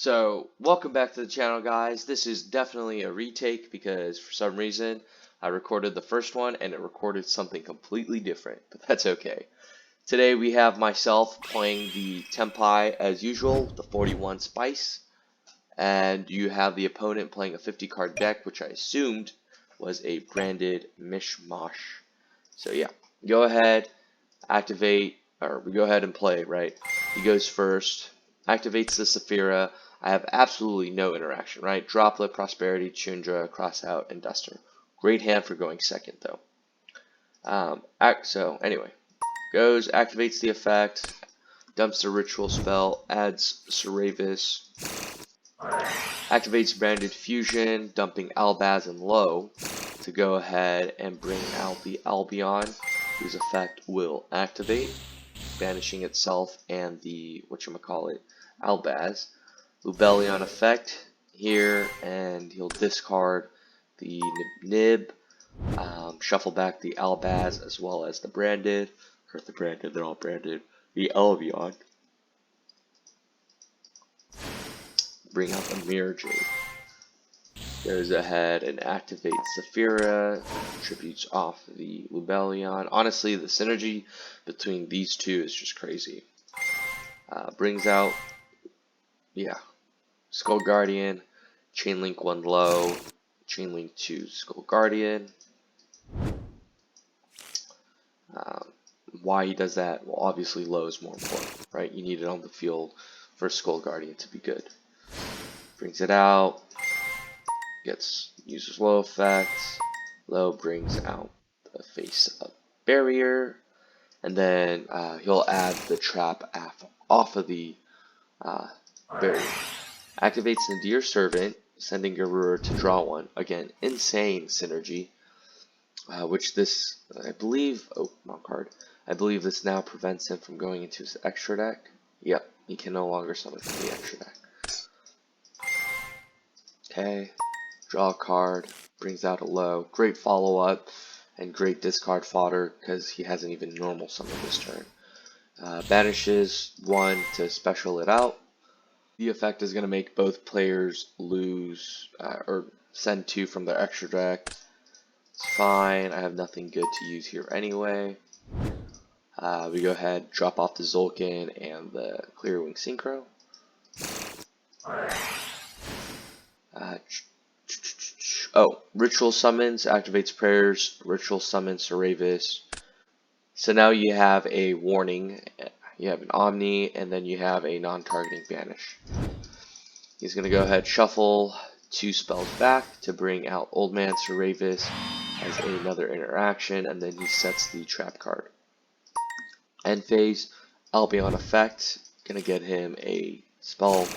So, welcome back to the channel, guys. This is definitely a retake because for some reason I recorded the first one and it recorded something completely different, but that's okay. Today we have myself playing the Tenpai as usual, the 41 Spice, and you have the opponent playing a 50 card deck, which I assumed was a branded mishmash. So yeah, go ahead, activate, or we go ahead and play, right? He goes first, activates the Saphira. I have absolutely no interaction, right? Droplet, Prosperity, Chundra, Crossout, and Duster. Great hand for going second, though. So, anyway, goes, activates the effect, dumps the ritual spell, adds Seravis, activates Branded Fusion, dumping Albaz and Low to go ahead and bring out the Albion, whose effect will activate, banishing itself and the Albaz. Lubellion effect here, and he'll discard the Nib, shuffle back the Albaz as well as the Branded, hurt the Branded, they're all branded, the Albion, bring out the Mirror Jade. Goes ahead and activates Saphira, tributes off the Lubellion. Honestly, the synergy between these two is just crazy. Brings out, Skull Guardian, Chainlink 1 low, Chainlink 2 Skull Guardian. Why he does that? Well, obviously low is more important, right? You need it on the field for Skull Guardian to be good. Brings it out, uses low effects. Low brings out the face up barrier, and then he'll add the trap off of the barrier. Activates Nadir Servant, sending Garura to draw one. Again, insane synergy. Which this, I believe, wrong card. I believe this now prevents him from going into his extra deck. Yep, he can no longer summon from the extra deck. Okay, draw a card, brings out a low. Great follow-up, and great discard fodder, because he hasn't even normal summoned this turn. Banishes one to special it out. The effect is going to make both players lose, or send two from their extra deck. It's fine, I have nothing good to use here anyway. We go ahead, drop off the Zolkin and the Clearwing Synchro. Ritual summons, activates prayers, ritual summons Seravis. So now you have a warning, you have an Omni, and then you have a non-targeting banish. He's going to go ahead, shuffle 2 spells back to bring out Old Man Seravis as another interaction, and then he sets the trap card. End phase, Albion effect, going to get him a spell,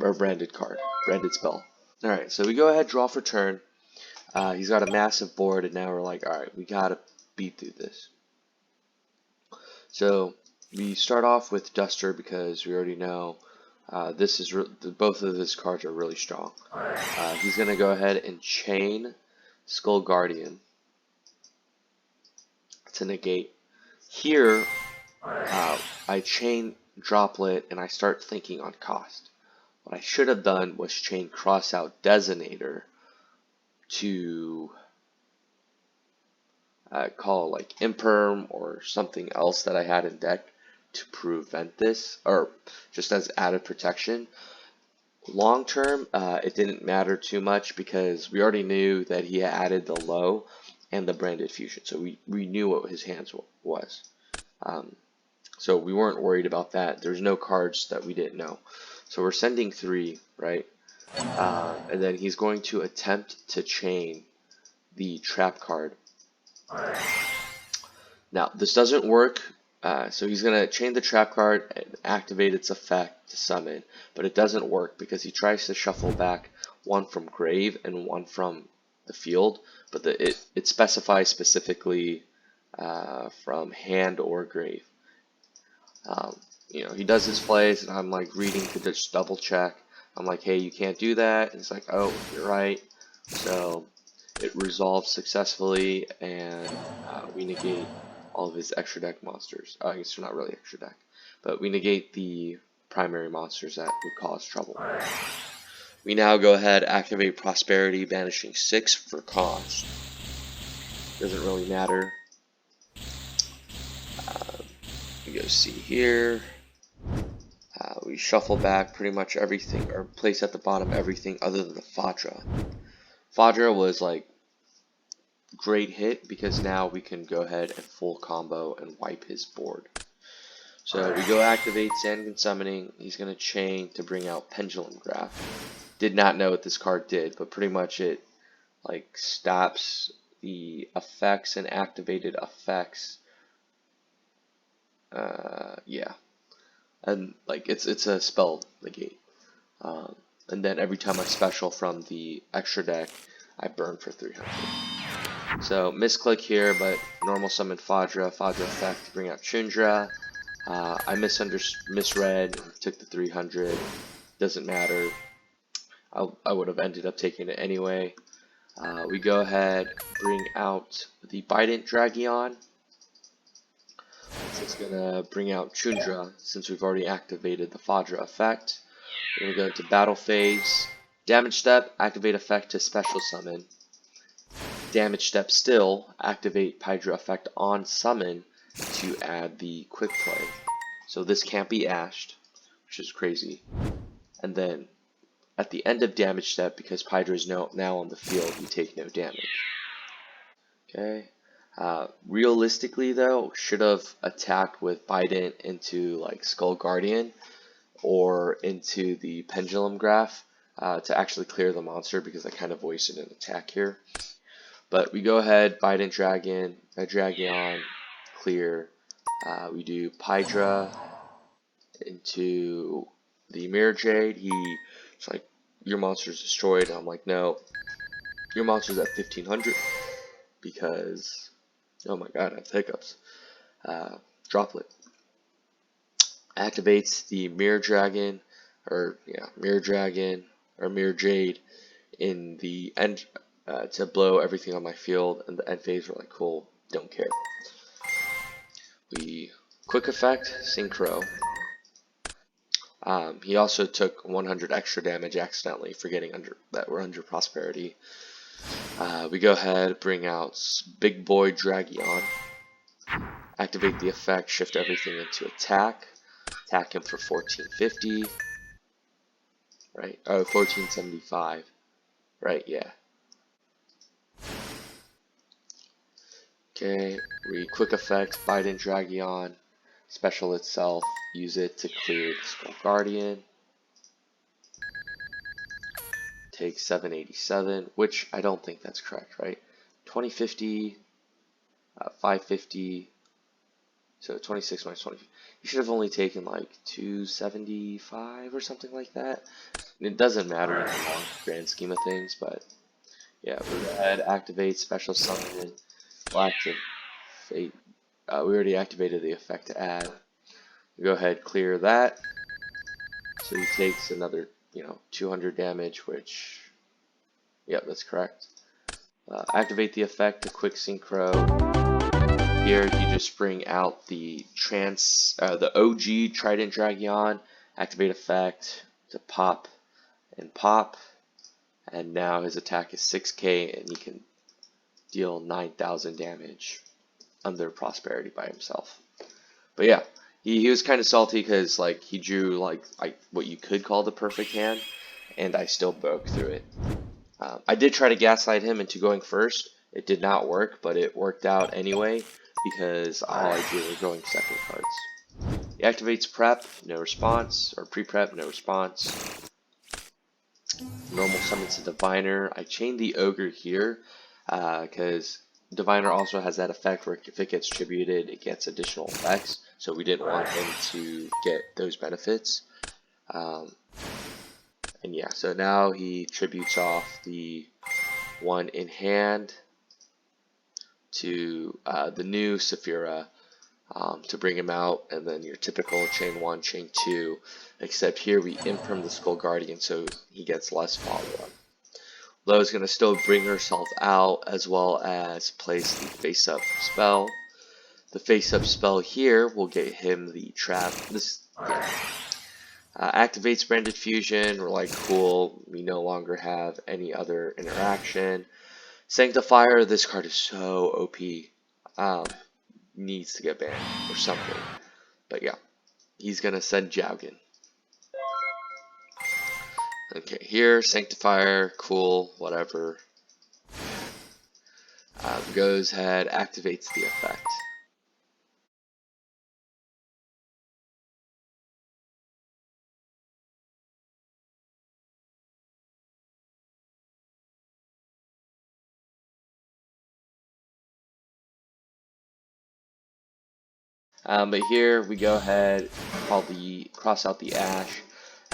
or branded card, branded spell. Alright, so we go ahead, draw for turn. He's got a massive board, and now we're like, alright, we gotta beat through this. So we start off with Duster because we already know both of his cards are really strong. He's gonna go ahead and chain Skull Guardian to negate. Here, I chain Droplet and I start thinking on cost. What I should have done was chain Crossout Designator to call like Imperm or something else that I had in deck to prevent this, or just as added protection. Long term, it didn't matter too much because we already knew that he added the low and the branded fusion, so we knew what his hands was. So we weren't worried about that. There's no cards that we didn't know. So we're sending 3, right? And then he's going to attempt to chain the trap card. Now, this doesn't work. So he's going to chain the trap card and activate its effect to summon. But it doesn't work because he tries to shuffle back one from grave and one from the field. But it specifies specifically from hand or grave. He does his plays, and I'm like reading to just double check. I'm like, hey, you can't do that. And he's like, oh, you're right. So it resolves successfully, and we negate all of his extra deck monsters. I guess they're not really extra deck, but we negate the primary monsters that would cause trouble. We now go ahead, activate Prosperity, banishing 6 for cost. Doesn't really matter. We go see here. We shuffle back pretty much everything, or place at the bottom everything other than the Fadra. Fadra was like great hit because now we can go ahead and full combo and wipe his board. So we go activate Sandkin Summoning. He's going to chain to bring out Pendulum Graph. Did not know what this card did, but pretty much it like stops the effects and activated effects. Yeah, and like it's a spell negate. And then every time I special from the extra deck, I burn for 300. So misclick here, but normal summon Fadra effect to bring out Chundra. I misread, took the 300. Doesn't matter. I would have ended up taking it anyway. We go ahead, bring out the Bident Dragion. It's gonna bring out Chundra since we've already activated the Fadra effect. We're gonna go into battle phase. Damage step, activate effect to special summon. Damage step still, activate Hydra effect on summon to add the quick play. So this can't be ashed, which is crazy. And then at the end of damage step, because Hydra is now on the field, we take no damage. Okay. Realistically though, should have attacked with Bident into like Skull Guardian or into the Pendulum Graph to actually clear the monster, because I kind of wasted an attack here. But we go ahead, Bident Dragion, clear. We do Hydra into the Mirror Jade. It's like, your monster's destroyed. And I'm like, no, your monster's at 1500 because, oh my god, I have hiccups. Droplet activates the Mirror Dragon, or yeah, Mirror Dragon or Mirror Jade in the end to blow everything on my field, and the end phase we're like, cool, don't care. We quick effect Synchro. He also took 100 extra damage accidentally, forgetting that we're under Prosperity. We go ahead, bring out Big Boy Dragion. Activate the effect, shift everything into attack. Attack him for 1450. Right? Oh, 1475. Right, yeah. Okay, we quick effect, Bident Dragion, special itself, use it to clear the Skull Guardian. Take 787, which I don't think that's correct, right? 2050, 550, so 26 minus 20. You should have only taken like 275 or something like that. And it doesn't matter in the long grand scheme of things, but yeah, we go ahead, activate special summon. We'll activate. We already activated the effect to add. We go ahead, clear that. So he takes another, 200 damage, which, yep, that's correct. Activate the effect to quick synchro. Here you just bring out the OG Trident Dragion. Activate effect to pop and pop, and now his attack is 6k, and he can deal 9,000 damage under Prosperity by himself. But yeah, he was kind of salty because like he drew like what you could call the perfect hand, and I still broke through it. I did try to gaslight him into going first. It did not work, but it worked out anyway because all I did was going second cards. He activates prep, no response, or pre-prep, no response. Normal summons a Diviner. I chained the Ogre here because Diviner also has that effect where if it gets tributed, it gets additional effects. So we didn't want him to get those benefits. And yeah, so now he tributes off the one in hand to the new Saphira to bring him out, and then your typical chain 1, chain 2, except here we imprint the Skull Guardian so he gets less follow-up. Lo's going to still bring herself out as well as place the face-up spell. The face-up spell here will get him the trap. Activates Branded Fusion. We're like, cool, we no longer have any other interaction. Sanctifier, this card is so OP. Needs to get banned or something. But yeah, he's gonna send Jaugen. Okay, here, Sanctifier, cool, whatever. Goes ahead, activates the effect. But here we go ahead, cross out the Ash,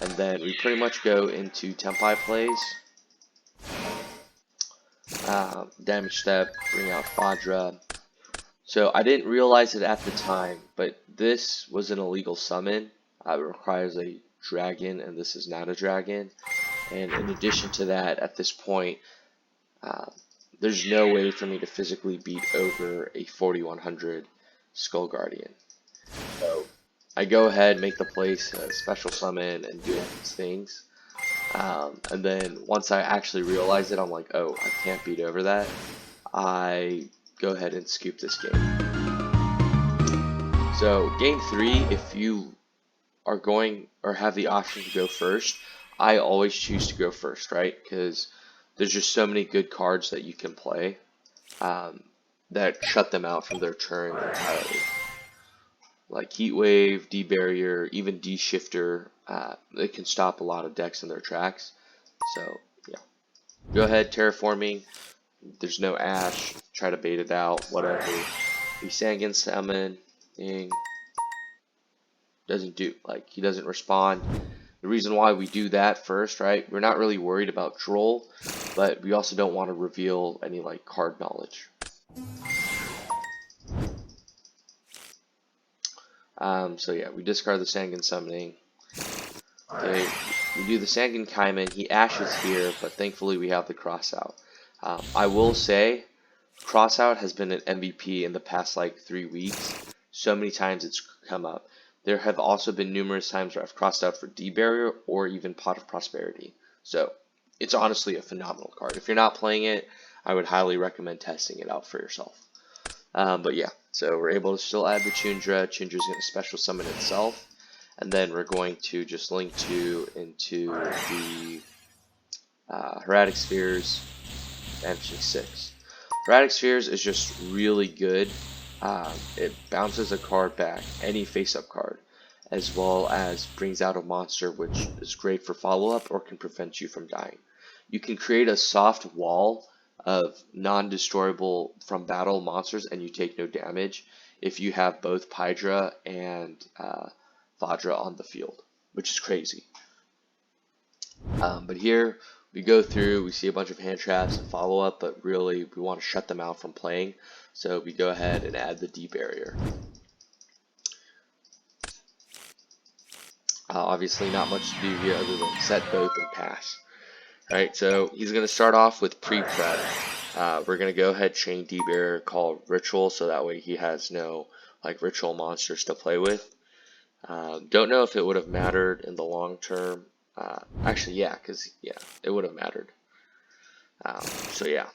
and then we pretty much go into Tenpai plays. Damage step, bring out Fadra. So I didn't realize it at the time, but this was an illegal summon. It requires a dragon, and this is not a dragon. And in addition to that, at this point, there's no way for me to physically beat over a 4100 Skull Guardian. So I go ahead, make the place a special summon, and do these things. And then once I actually realize it, I'm like, oh, I can't beat over that. I go ahead and scoop this game. So game 3, if you are going or have the option to go first, I always choose to go first, right? Because there's just so many good cards that you can play that shut them out from their turn entirely. Like Heat Wave, D-Barrier, even D-Shifter, they can stop a lot of decks in their tracks. So, yeah. Go ahead, Terraforming. There's no Ash. Try to bait it out, whatever. We Sangan Summon. Ding. Doesn't do, like, he doesn't respond. The reason why we do that first, right? We're not really worried about Droll, but we also don't want to reveal any, like, card knowledge. So yeah, we discard the Sangan Summoning. Okay, we do the Sangan Kaiman. He ashes here, but thankfully we have the Crossout. I will say, Crossout has been an MVP in the past like 3 weeks. So many times it's come up. There have also been numerous times where I've crossed out for D-Barrier or even Pot of Prosperity. So it's honestly a phenomenal card. If you're not playing it, I would highly recommend testing it out for yourself. But yeah, so we're able to still add the Chundra. Chundra's going to special summon itself. And then we're going to just link into the Hermetic Spheres, Vanishing 6. Hermetic Spheres is just really good. It bounces a card back, any face-up card, as well as brings out a monster, which is great for follow-up or can prevent you from dying. You can create a soft wall of non-destroyable from battle monsters and you take no damage if you have both Pydra and Fadra on the field, which is crazy. But here we go through, we see a bunch of hand traps and follow up, but really we want to shut them out from playing, so we go ahead and add the D-Barrier. Obviously not much to do here other than set both and pass. Alright, so he's going to start off with pre-prep. We're going to go ahead chain D-Barrier, call Ritual, so that way he has no like ritual monsters to play with. Don't know if it would have mattered in the long term. Actually, yeah, because yeah, it would have mattered. So yeah,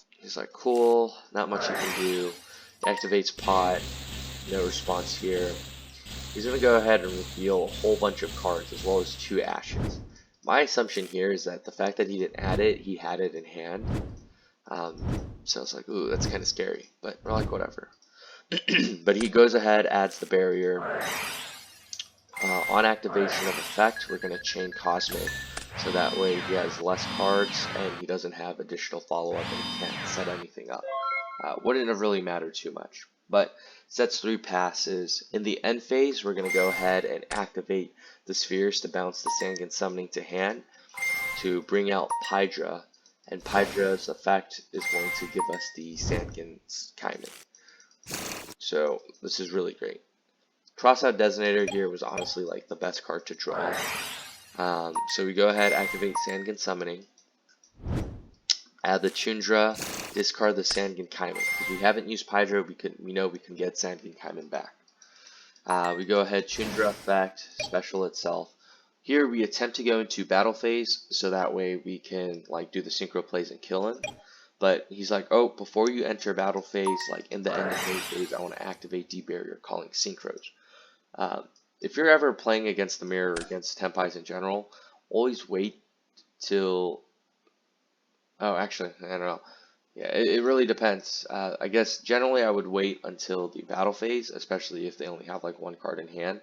he's like, cool, not much he can do. Activates Pot, no response here. He's going to go ahead and reveal a whole bunch of cards as well as 2 Ashes. My assumption here is that the fact that he didn't add it, he had it in hand. So I was like, ooh, that's kind of scary, but we're like, whatever. But he goes ahead, adds the barrier. On activation of effect, we're going to chain Cosmic, so that way he has less cards and he doesn't have additional follow-up and he can't set anything up. Wouldn't have really mattered too much, but sets 3 passes. In the end phase, we're going to go ahead and activate the spheres to bounce the Sangan Summoning to hand to bring out Pydra, and Pydra's effect is going to give us the Sangan Kaiman. So this is really great. Crossout Designator here was honestly like the best card to draw. So we go ahead, activate Sangan Summoning, add the Chundra, discard the Sangan Kaiman. Because we haven't used Pydra, we know we can get Sangan Kaiman back. We go ahead, Chundra effect, special itself. Here we attempt to go into battle phase so that way we can like do the synchro plays and kill him. But he's like, oh, before you enter battle phase, like in the end of main phase, I want to activate D barrier, calling synchros. If you're ever playing against the mirror or against Tenpais in general, always wait till. Oh, actually, I don't know. Yeah, it really depends. I guess generally I would wait until the battle phase, especially if they only have like one card in hand,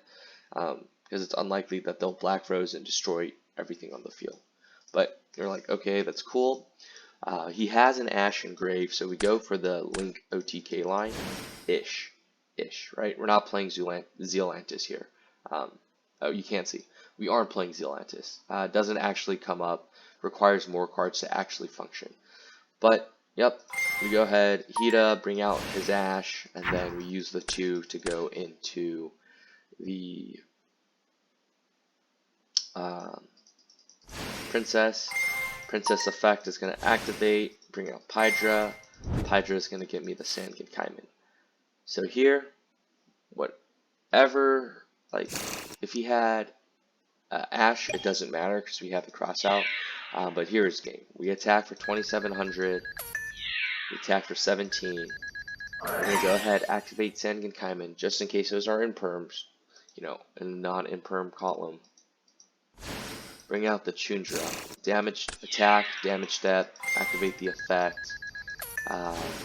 because it's unlikely that they'll Black Rose and destroy everything on the field. But you're like, okay, that's cool. He has an Ash Engrave, so we go for the Link OTK line, ish, right? We're not playing Zealantis here. Oh, you can't see. We aren't playing Zealantis. Doesn't actually come up. Requires more cards to actually function. But, yep, we go ahead, Hida, bring out his Ash, and then we use the 2 to go into the Princess. Princess effect is going to activate, bring out Pydra. Pydra is going to get me the Sangan Kaiman. So here, whatever, like, if he had Ash, it doesn't matter because we have the cross out. But here is game. We attack for 2,700. We attack for 17. We're going to go ahead, activate Sangan Kaiman, just in case those are imperms, you know, in a non-imperm column. Bring out the Chundra. Damaged attack, damage step, activate the effect.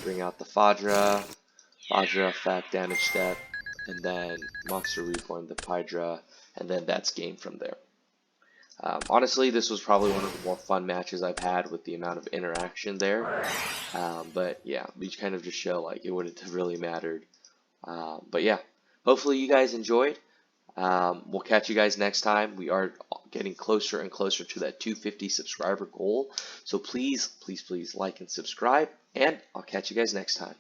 Bring out the Fadra. Fadra effect, damage step, and then Monster Reborn, the Pydra, and then that's game from there. Honestly, this was probably one of the more fun matches I've had with the amount of interaction there. But yeah, we kind of just show like it wouldn't have really mattered. But yeah, hopefully you guys enjoyed. We'll catch you guys next time. We are getting closer and closer to that 250 subscriber goal. So please, please, please like and subscribe, and I'll catch you guys next time.